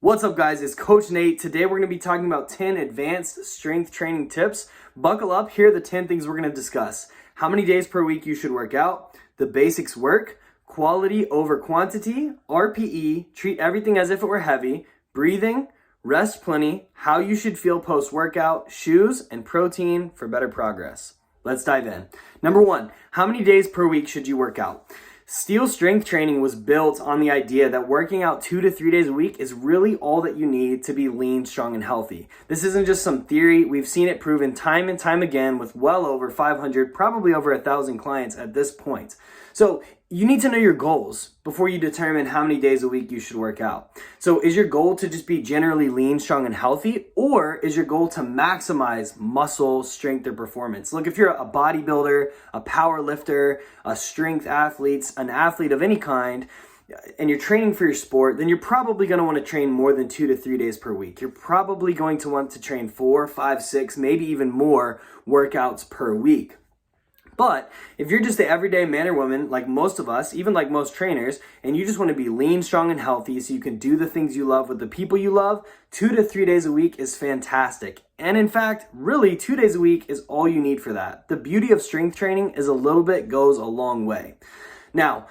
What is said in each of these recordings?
What's up, guys? It's Coach Nate. Today we're going to be talking about 10 advanced strength training tips. Buckle up. Here are the 10 things we're going to discuss. How many days per week you should work out, the basics work, quality over quantity, RPE, treat everything as if it were heavy, breathing, rest plenty, how you should feel post-workout, shoes, and protein for better progress. Let's dive in. Number 1, how many days per week should you work out? Steel strength training was built on the idea that working out 2 to 3 days a week is really all that you need to be lean, strong, and healthy. This isn't just some theory. We've seen it proven time and time again with well over 500, probably over 1,000 clients at this point. So you need to know your goals before you determine how many days a week you should work out. So is your goal to just be generally lean, strong, and healthy? Or is your goal to maximize muscle, strength, or performance? Look, if you're a bodybuilder, a power lifter, a strength athlete, an athlete of any kind, and you're training for your sport, then you're probably going to want to train more than 2 to 3 days per week. You're probably going to want to train 4, 5, 6, maybe even more workouts per week. But if you're just the everyday man or woman, like most of us, even like most trainers, and you just want to be lean, strong, and healthy so you can do the things you love with the people you love, 2 to 3 days a week is fantastic. And in fact, really 2 days a week is all you need for that. The beauty of strength training is a little bit goes a long way. Now,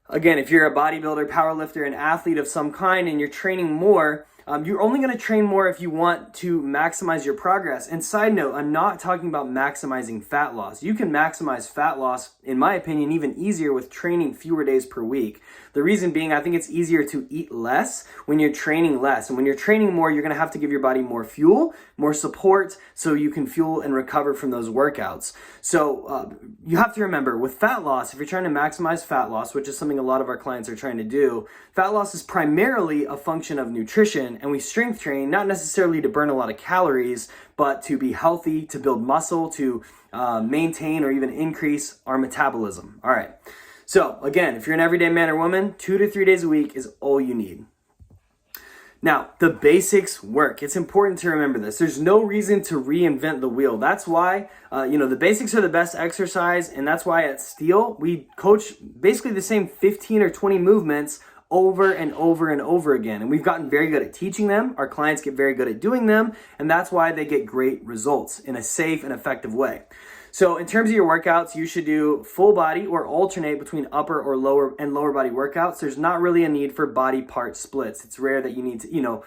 again, if you're a bodybuilder, powerlifter, an athlete of some kind, and you're training more, you're only going to train more if you want to maximize your progress. And side note, I'm not talking about maximizing fat loss. You can maximize fat loss, in my opinion, even easier with training fewer days per week. The reason being, I think it's easier to eat less when you're training less. And when you're training more, you're going to have to give your body more fuel, more support, so you can fuel and recover from those workouts. So you have to remember, with fat loss, if you're trying to maximize fat loss, which is something a lot of our clients are trying to do, fat loss is primarily a function of nutrition. And we strength train not necessarily to burn a lot of calories, but to be healthy, to build muscle, to maintain or even increase our metabolism. All right. So again, if you're an everyday man or woman, 2 to 3 days a week is all you need. Now, the basics work. It's important to remember this. There's no reason to reinvent the wheel. That's why, the basics are the best exercise. And that's why at Steel, we coach basically the same 15 or 20 movements over and over and over again. And we've gotten very good at teaching them. Our clients get very good at doing them. And that's why they get great results in a safe and effective way. So in terms of your workouts, you should do full body or alternate between upper or lower body workouts. There's not really a need for body part splits. It's rare that you need to,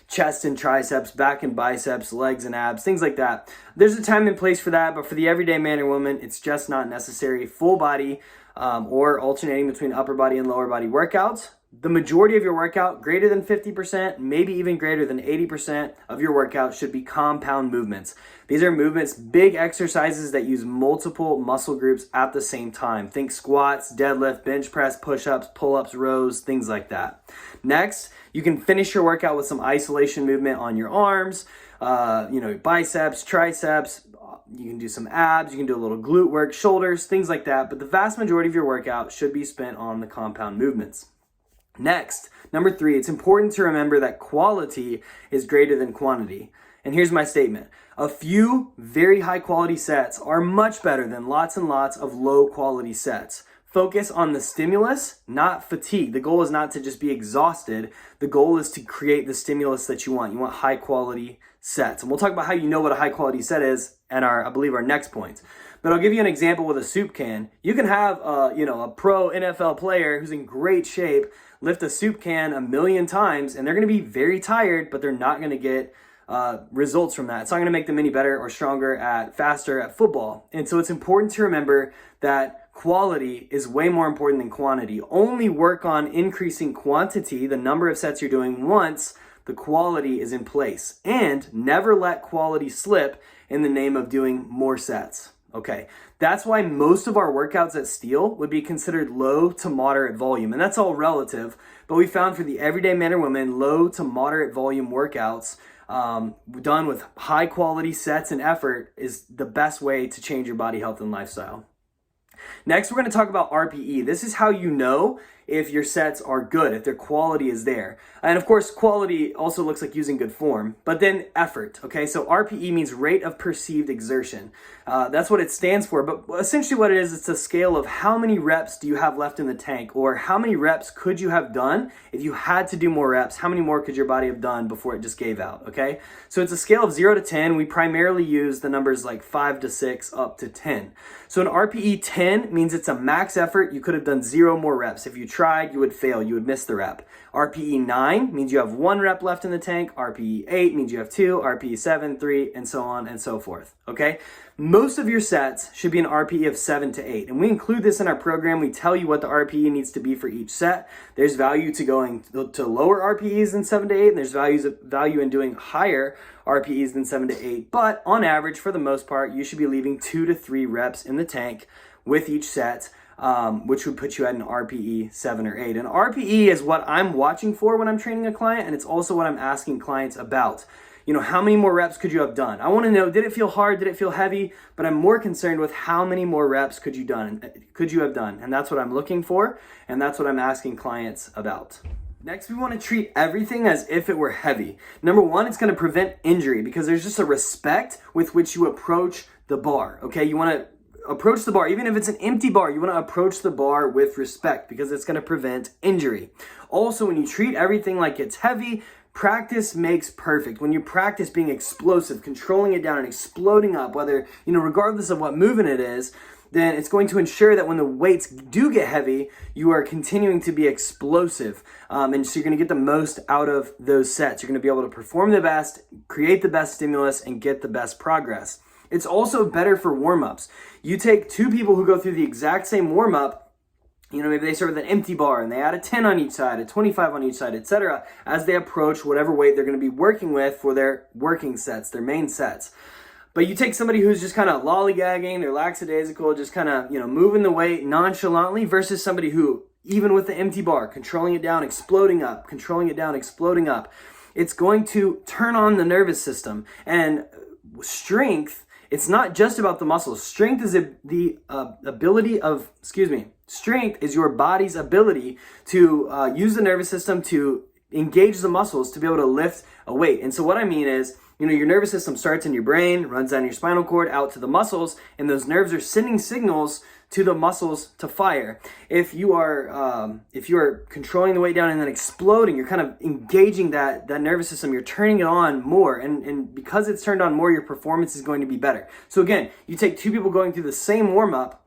chest and triceps, back and biceps, legs and abs, things like that. There's a time and place for that, but for the everyday man or woman, it's just not necessary. Full body or alternating between upper body and lower body workouts. The majority of your workout, greater than 50%, maybe even greater than 80% of your workout should be compound movements. These are movements, big exercises that use multiple muscle groups at the same time. Think squats, deadlift, bench press, push-ups, pull-ups, rows, things like that. Next, you can finish your workout with some isolation movement on your arms, biceps, triceps. You can do some abs, you can do a little glute work, shoulders, things like that. But the vast majority of your workout should be spent on the compound movements. Next, number 3, it's important to remember that quality is greater than quantity. And here's my statement. A few very high quality sets are much better than lots and lots of low quality sets. Focus on the stimulus, not fatigue. The goal is not to just be exhausted. The goal is to create the stimulus that you want. You want high quality sets. And we'll talk about how you know what a high quality set is and I believe our next point. But I'll give you an example with a soup can. You can have a pro NFL player who's in great shape lift a soup can 1,000,000 times and they're going to be very tired, but they're not going to get results from that. It's not going to make them any better or stronger faster at football. And so it's important to remember that quality is way more important than quantity. Only work on increasing quantity, the number of sets you're doing, once the quality is in place. And never let quality slip in the name of doing more sets. Okay, that's why most of our workouts at Steel would be considered low to moderate volume. And that's all relative, but we found for the everyday man or woman, low to moderate volume workouts done with high quality sets and effort is the best way to change your body health and lifestyle. Next, we're going to talk about RPE. This is how you know if your sets are good, if their quality is there. And of course, quality also looks like using good form, but then effort, okay? So RPE means rate of perceived exertion. That's what it stands for, but essentially what it is, it's a scale of how many reps do you have left in the tank, or how many reps could you have done if you had to do more reps, how many more could your body have done before it just gave out, okay? So it's a scale of 0 to 10. We primarily use the numbers like 5 to 6 up to 10. So an RPE 10 means it's a max effort. You could have done 0 more reps. If you tried, you would fail. You would miss the rep. RPE 9 means you have 1 rep left in the tank. RPE 8 means you have 2. RPE 7, 3, and so on and so forth, okay? Most of your sets should be an RPE of 7 to 8. And we include this in our program. We tell you what the RPE needs to be for each set. There's value to going to lower RPEs than 7 to 8, and there's value in doing higher RPEs than 7 to 8. But on average, for the most part, you should be leaving 2 to 3 reps in the tank with each set, which would put you at an RPE 7 or 8. And RPE is what I'm watching for when I'm training a client, and it's also what I'm asking clients about. You know, how many more reps could you have done? I want to know, did it feel hard? Did it feel heavy? But I'm more concerned with how many more reps could you have done? And that's what I'm looking for, and that's what I'm asking clients about. Next, we want to treat everything as if it were heavy. Number one, it's going to prevent injury because there's just a respect with which you approach the bar, okay? You want to approach the bar, even if it's an empty bar, you want to approach the bar with respect because it's going to prevent injury. Also, when you treat everything like it's heavy, practice makes perfect. When you practice being explosive, controlling it down and exploding up, whether, regardless of what movement it is, then it's going to ensure that when the weights do get heavy, you are continuing to be explosive. And so you're going to get the most out of those sets. You're going to be able to perform the best, create the best stimulus, and get the best progress. It's also better for warm-ups. You take 2 people who go through the exact same warm-up, maybe they start with an empty bar and they add a 10 on each side, a 25 on each side, etc. as they approach whatever weight they're going to be working with for their working sets, their main sets. But you take somebody who's just kind of lollygagging, they're lackadaisical, just kind of, moving the weight nonchalantly versus somebody who, even with the empty bar, controlling it down, exploding up, controlling it down, exploding up, it's going to turn on the nervous system. And strength, it's not just about the muscles. Strength is strength is your body's ability to use the nervous system to engage the muscles to be able to lift a weight. And so what I mean is, your nervous system starts in your brain, runs down your spinal cord, out to the muscles, and those nerves are sending signals to the muscles to fire. If you are controlling the weight down and then exploding, you're kind of engaging that nervous system. You're turning it on more, and because it's turned on more, your performance is going to be better. So again, you take 2 people going through the same warm-up,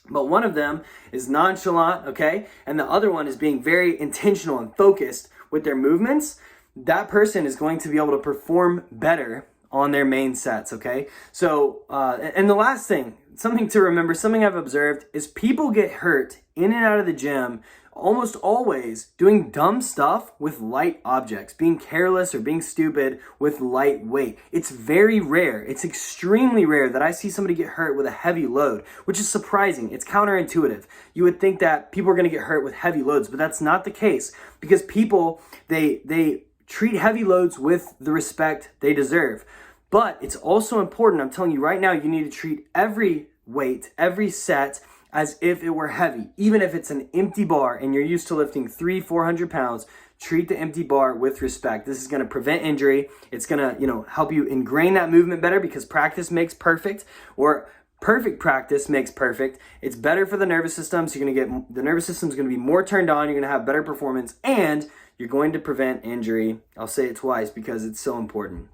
but one of them is nonchalant, okay, and the other one is being very intentional and focused with their movements. That person is going to be able to perform better on their main sets, okay? So, and the last thing, something to remember, something I've observed is people get hurt in and out of the gym almost always doing dumb stuff with light objects, being careless or being stupid with light weight. It's very rare. It's extremely rare that I see somebody get hurt with a heavy load, which is surprising. It's counterintuitive. You would think that people are going to get hurt with heavy loads, but that's not the case because people, they treat heavy loads with the respect they deserve. But it's also important, I'm telling you right now, you need to treat every weight, every set as if it were heavy. Even if it's an empty bar and you're used to lifting 300-400 pounds, treat the empty bar with respect. This is going to prevent injury. It's going to, help you ingrain that movement better because practice makes perfect, or perfect practice makes perfect. It's better for the nervous system. So you're going to get, the nervous system is going to be more turned on. You're going to have better performance and you're going to prevent injury. I'll say it twice because it's so important.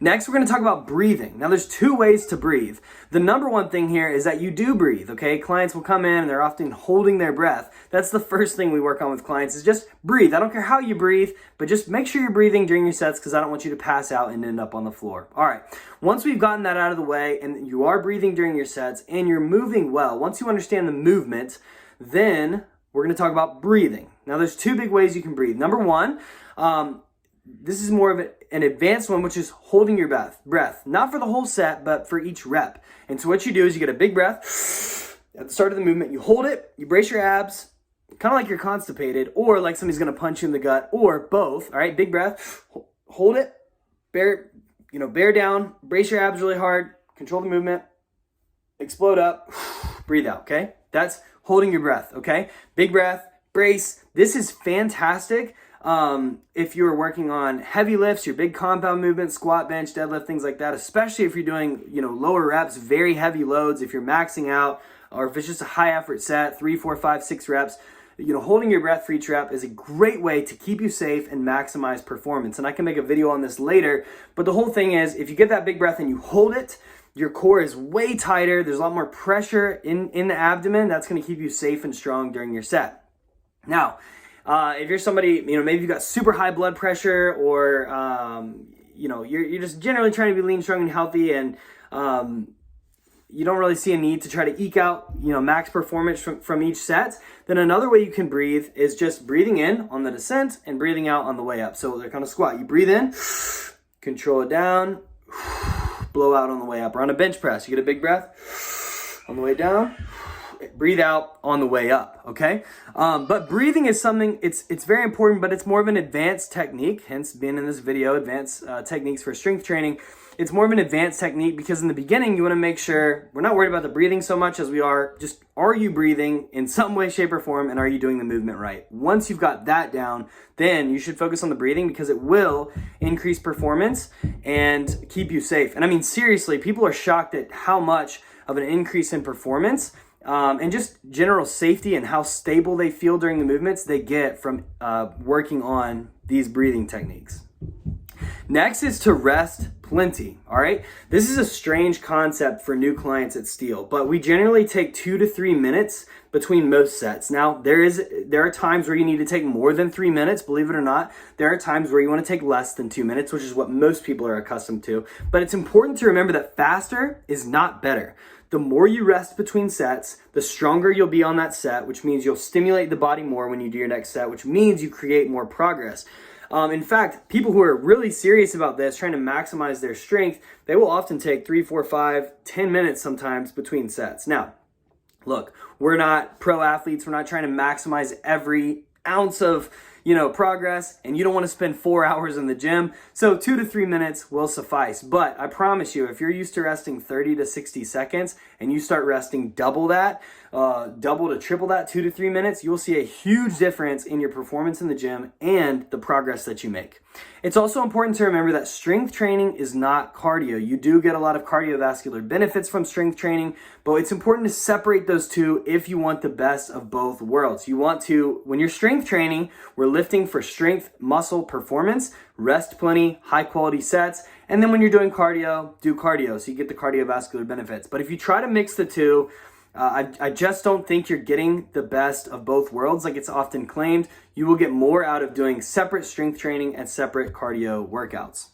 Next, we're going to talk about breathing. Now, there's 2 ways to breathe. The number one thing here is that you do breathe, okay? Clients will come in and they're often holding their breath. That's the first thing we work on with clients is just breathe. I don't care how you breathe, but just make sure you're breathing during your sets because I don't want you to pass out and end up on the floor. All right, once we've gotten that out of the way and you are breathing during your sets and you're moving well, once you understand the movement, then we're going to talk about breathing. Now, there's 2 big ways you can breathe. Number one, this is more of an advanced one, which is holding your breath, not for the whole set, but for each rep. And so what you do is you get a big breath at the start of the movement, you hold it, you brace your abs, kind of like you're constipated, or like somebody's going to punch you in the gut, or both. All right, big breath, hold it, bear down, brace your abs really hard, control the movement, explode up, breathe out, okay? That's holding your breath, okay? Big breath, brace. This is fantastic if you're working on heavy lifts, your big compound movements, squat, bench, deadlift, things like that, especially if you're doing, lower reps, very heavy loads, if you're maxing out, or if it's just a high effort set, 3, 4, 5, 6 reps. Holding your breath for each rep is a great way to keep you safe and maximize performance. And I can make a video on this later, but the whole thing is, if you get that big breath and you hold it, your core is way tighter. There's a lot more pressure in the abdomen. That's going to keep you safe and strong during your set. Now, if you're somebody, maybe you've got super high blood pressure, or, you're just generally trying to be lean, strong, and healthy, and you don't really see a need to try to eke out, max performance from each set, then another way you can breathe is just breathing in on the descent and breathing out on the way up. So they're kind of squat. You breathe in, control it down, blow out on the way up. Or on a bench press, you get a big breath on the way down, breathe out on the way up, okay? But breathing is something, it's very important, but it's more of an advanced technique, hence being in this video, advanced techniques for strength training. It's more of an advanced technique because in the beginning, you want to make sure we're not worried about the breathing so much as we are just, are you breathing in some way, shape, or form, and are you doing the movement right? Once you've got that down, then you should focus on the breathing because it will increase performance and keep you safe. And I mean, seriously, people are shocked at how much of an increase in performance and just general safety and how stable they feel during the movements they get from working on these breathing techniques. Next is to rest plenty, all right? This is a strange concept for new clients at Steel, but we generally take 2 to 3 minutes between most sets. Now, there are times where you need to take more than 3 minutes, believe it or not. There are times where you want to take less than 2 minutes, which is what most people are accustomed to. But it's important to remember that faster is not better. The more you rest between sets, the stronger you'll be on that set, which means you'll stimulate the body more when you do your next set, which means you create more progress. In fact, people who are really serious about this, trying to maximize their strength, they will often take 3, 4, 5, 10 minutes sometimes between sets. Now, look, we're not pro athletes. We're not trying to maximize every ounce of, progress, and you don't want to spend 4 hours in the gym. So 2 to 3 minutes will suffice. But I promise you, if you're used to resting 30 to 60 seconds and you start resting double that, double to triple that, 2 to 3 minutes, you'll see a huge difference in your performance in the gym and the progress that you make. It's also important to remember that strength training is not cardio. You do get a lot of cardiovascular benefits from strength training, but it's important to separate those two if you want the best of both worlds. You want to, when you're strength training, we're lifting for strength, muscle, performance, rest plenty, high quality sets, and then when you're doing cardio, do cardio so you get the cardiovascular benefits. But if you try to mix the two, I just don't think you're getting the best of both worlds like it's often claimed. You will get more out of doing separate strength training and separate cardio workouts.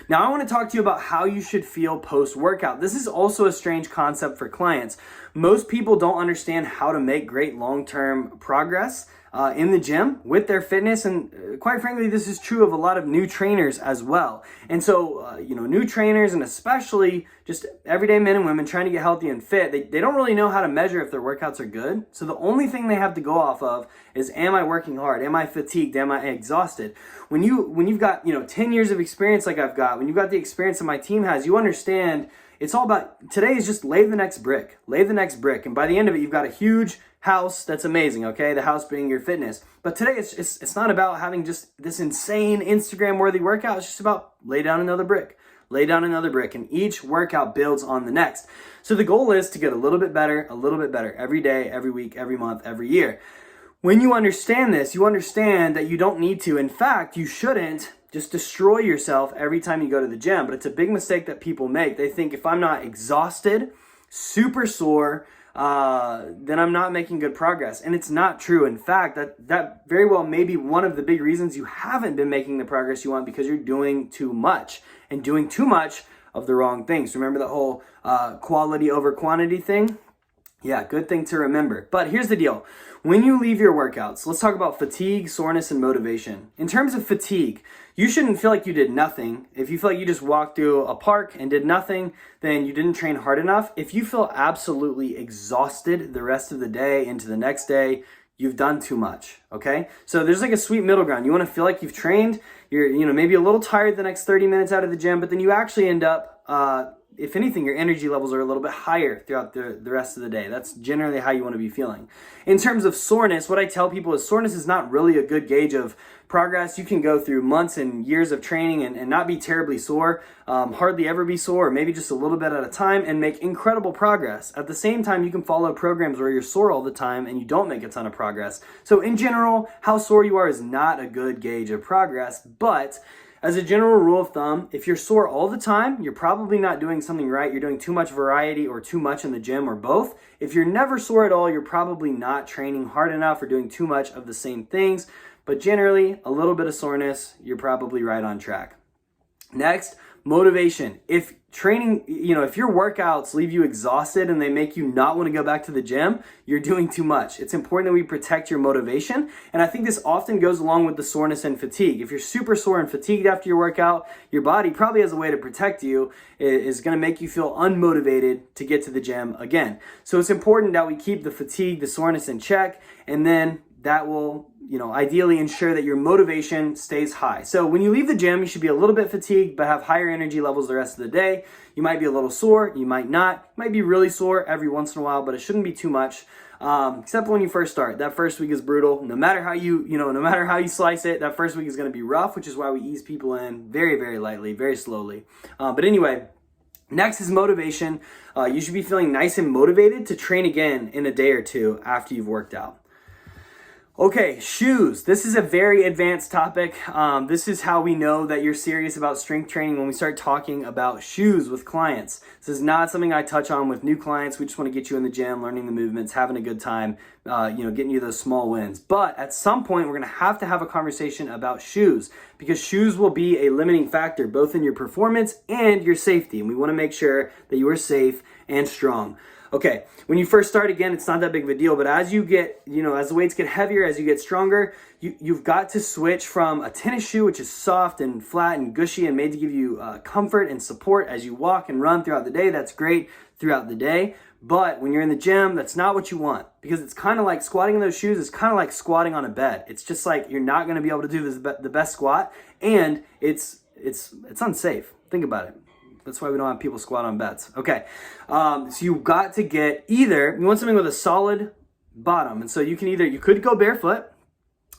Now I want to talk to you about how you should feel post-workout. This is also a strange concept for clients. Most people don't understand how to make great long-term progress in the gym with their fitness, and quite frankly, this is true of a lot of new trainers as well. And so, new trainers and especially just everyday men and women trying to get healthy and fit, they don't really know how to measure if their workouts are good. So the only thing they have to go off of is, am I working hard? Am I fatigued? Am I exhausted? When you've got 10 years of experience like I've got, when you've got the experience that my team has, you understand it's all about, today is just lay the next brick. And by the end of it, you've got a huge house that's amazing, okay? The house being your fitness. But today, it's not about having just this insane Instagram-worthy workout. It's just about lay down another brick, and each workout builds on the next. So the goal is to get a little bit better every day, every week, every month, every year. When you understand this, you understand that you don't need to. In fact, you shouldn't just destroy yourself every time you go to the gym. But it's a big mistake that people make. They think if I'm not exhausted, super sore, then I'm not making good progress. And it's not true. In fact, that very well may be one of the big reasons you haven't been making the progress you want, because you're doing too much and doing too much of the wrong things. Remember the whole quality over quantity thing? Yeah, good thing to remember. But here's the deal. When you leave your workouts, let's talk about fatigue, soreness, and motivation. In terms of fatigue, you shouldn't feel like you did nothing. If you feel like you just walked through a park and did nothing, then you didn't train hard enough. If you feel absolutely exhausted the rest of the day into the next day, you've done too much, okay? So there's like a sweet middle ground. You want to feel like you've trained, you're maybe a little tired the next 30 minutes out of the gym, but then you actually end up if anything, your energy levels are a little bit higher throughout the rest of the day. That's generally how you want to be feeling. In terms of soreness, what I tell people is soreness is not really a good gauge of progress. You can go through months and years of training and not be terribly sore, hardly ever be sore, or maybe just a little bit at a time, and make incredible progress. At the same time, you can follow programs where you're sore all the time and you don't make a ton of progress. So in general, how sore you are is not a good gauge of progress, but as a general rule of thumb, if you're sore all the time, you're probably not doing something right. You're doing too much variety or too much in the gym or both. If you're never sore at all, you're probably not training hard enough or doing too much of the same things. But generally, a little bit of soreness, you're probably right on track. Next, motivation. If training, if your workouts leave you exhausted and they make you not want to go back to the gym, you're doing too much. It's important that we protect your motivation. And I think this often goes along with the soreness and fatigue. If you're super sore and fatigued after your workout, your body probably has a way to protect you, is going to make you feel unmotivated to get to the gym again. So it's important that we keep the fatigue, the soreness in check, and then that will ideally ensure that your motivation stays high. So when you leave the gym, you should be a little bit fatigued, but have higher energy levels the rest of the day. You might be a little sore, you might not. You might be really sore every once in a while, but it shouldn't be too much. Except when you first start. That first week is brutal. No matter how you slice it, that first week is going to be rough, which is why we ease people in very, very lightly, very slowly. But anyway, next is motivation. You should be feeling nice and motivated to train again in a day or two after you've worked out. Okay, shoes. This is a very advanced topic. This is how we know that you're serious about strength training when we start talking about shoes with clients. This is not something I touch on with new clients. We just want to get you in the gym, learning the movements, having a good time, getting you those small wins. But at some point, we're going to have a conversation about shoes because shoes will be a limiting factor both in your performance and your safety. And we want to make sure that you are safe and strong. Okay, when you first start, again, it's not that big of a deal, but as you get, as the weights get heavier, as you get stronger, you've got to switch from a tennis shoe, which is soft and flat and gushy and made to give you comfort and support as you walk and run throughout the day. That's great throughout the day. But when you're in the gym, that's not what you want because it's kind of like squatting in those shoes is kind of like squatting on a bed. It's just like you're not going to be able to do the best squat, and it's unsafe. Think about it. That's why we don't have people squat on beds. Okay, so you've got to get you want something with a solid bottom. And so you could go barefoot,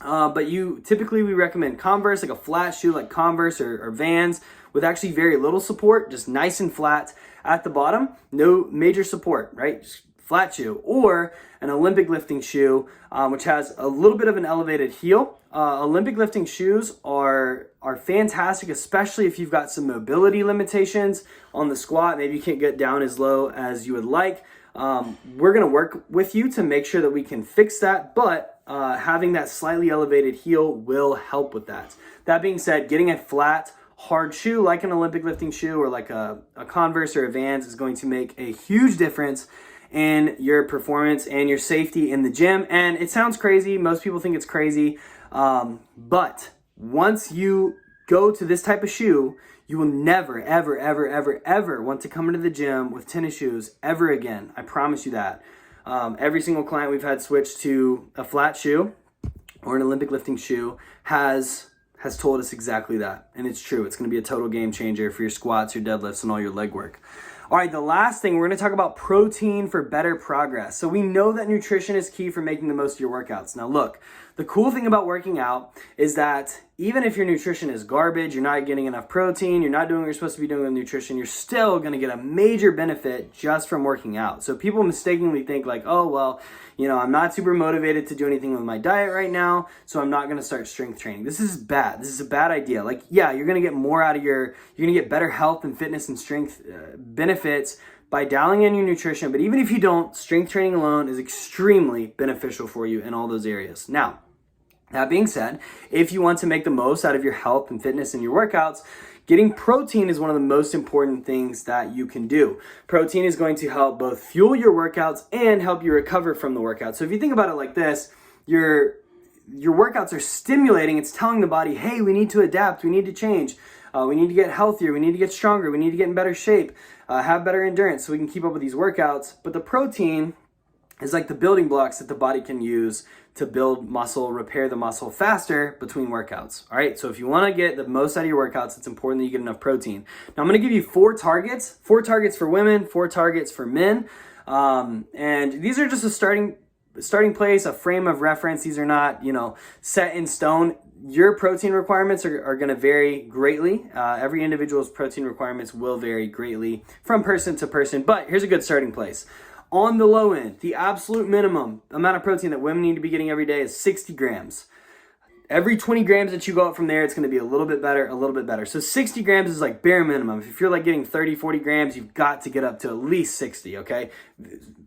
but typically we recommend Converse, like a flat shoe like Converse or Vans with actually very little support, just nice and flat at the bottom, no major support, right? Just flat shoe, or an Olympic lifting shoe, which has a little bit of an elevated heel. Olympic lifting shoes are fantastic, especially if you've got some mobility limitations on the squat. Maybe you can't get down as low as you would like. We're going to work with you to make sure that we can fix that, but having that slightly elevated heel will help with that. That being said, getting a flat, hard shoe like an Olympic lifting shoe or like a Converse or a Vans is going to make a huge difference in your performance and your safety in the gym. And it sounds crazy. Most people think it's crazy. But once you go to this type of shoe, you will never, ever, ever, ever, ever want to come into the gym with tennis shoes ever again. I promise you that. Every single client we've had switch to a flat shoe or an Olympic lifting shoe has told us exactly that. And it's true. It's going to be a total game changer for your squats, your deadlifts, and all your leg work. All right, the last thing, we're going to talk about protein for better progress. So we know that nutrition is key for making the most of your workouts. Now look, the cool thing about working out is that even if your nutrition is garbage, you're not getting enough protein, you're not doing what you're supposed to be doing with nutrition, you're still going to get a major benefit just from working out. So people mistakenly think like, oh, well, I'm not super motivated to do anything with my diet right now, so I'm not going to start strength training. This is bad. This is a bad idea. Like, yeah, you're going to get more out of you're going to get better health and fitness and strength benefits by dialing in your nutrition. But even if you don't, strength training alone is extremely beneficial for you in all those areas. Now, that being said, if you want to make the most out of your health and fitness and your workouts, getting protein is one of the most important things that you can do. Protein is going to help both fuel your workouts and help you recover from the workout. So if you think about it like this, your workouts are stimulating. It's telling the body, hey, we need to adapt. We need to change. We need to get healthier. We need to get stronger. We need to get in better shape, have better endurance so we can keep up with these workouts. But the protein is like the building blocks that the body can use to build muscle, repair the muscle faster between workouts. All right, so if you want to get the most out of your workouts, it's important that you get enough protein. Now I'm going to give you 4 targets for women, 4 targets for men. And these are just a starting place, a frame of reference. These are not, set in stone. Your protein requirements are going to vary greatly. Every individual's protein requirements will vary greatly from person to person, but here's a good starting place. On the low end, the absolute minimum amount of protein that women need to be getting every day is 60 grams. Every 20 grams that you go up from there, it's going to be a little bit better. So 60 grams is like bare minimum. If you're like getting 30, 40 grams, you've got to get up to at least 60, okay?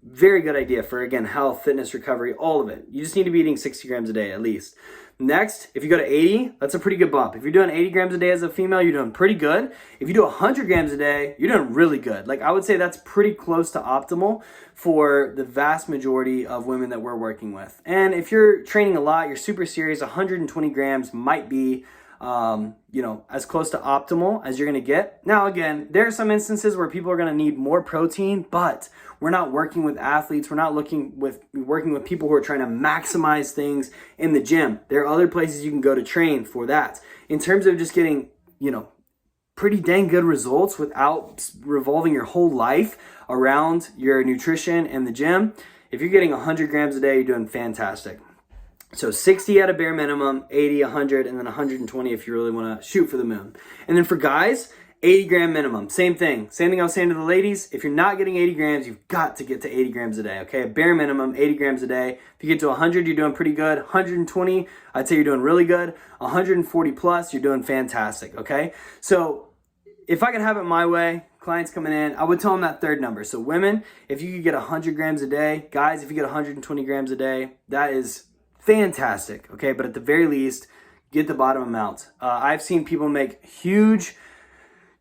Very good idea for, again, health, fitness, recovery, all of it. You just need to be eating 60 grams a day at least. Next, if you go to 80, that's a pretty good bump. If you're doing 80 grams a day as a female, you're doing pretty good. If you do 100 grams a day, you're doing really good. Like, I would say that's pretty close to optimal for the vast majority of women that we're working with. And if you're training a lot, you're super serious, 120 grams might be as close to optimal as you're going to get. Now, again, there are some instances where people are going to need more protein, but we're not working with athletes. We're not working with people who are trying to maximize things in the gym. There are other places you can go to train for that. In terms of just getting, pretty dang good results without revolving your whole life around your nutrition and the gym, if you're getting 100 grams a day, you're doing fantastic. So 60 at a bare minimum, 80, 100, and then 120 if you really want to shoot for the moon. And then for guys, 80 gram minimum. Same thing I was saying to the ladies. If you're not getting 80 grams, you've got to get to 80 grams a day, okay? A bare minimum, 80 grams a day. If you get to 100, you're doing pretty good. 120, I'd say you're doing really good. 140 plus, you're doing fantastic, okay? So if I could have it my way, clients coming in, I would tell them that third number. So women, if you could get 100 grams a day, guys, if you get 120 grams a day, that is fantastic, okay? But at the very least, get the bottom amount. I've seen people make huge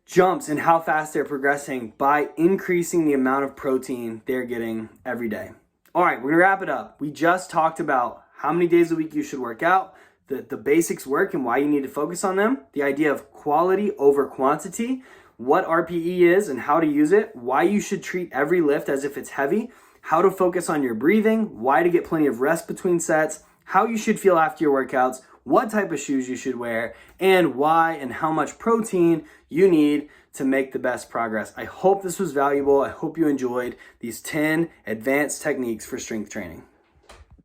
jumps in how fast they're progressing by increasing the amount of protein they're getting every day. All right, we're gonna wrap it up. We just talked about how many days a week you should work out, the basics work and why you need to focus on them, the idea of quality over quantity, what RPE is and how to use it, why you should treat every lift as if it's heavy, how to focus on your breathing, why to get plenty of rest between sets, how you should feel after your workouts, what type of shoes you should wear, and why and how much protein you need to make the best progress. I hope this was valuable. I hope you enjoyed these 10 advanced techniques for strength training.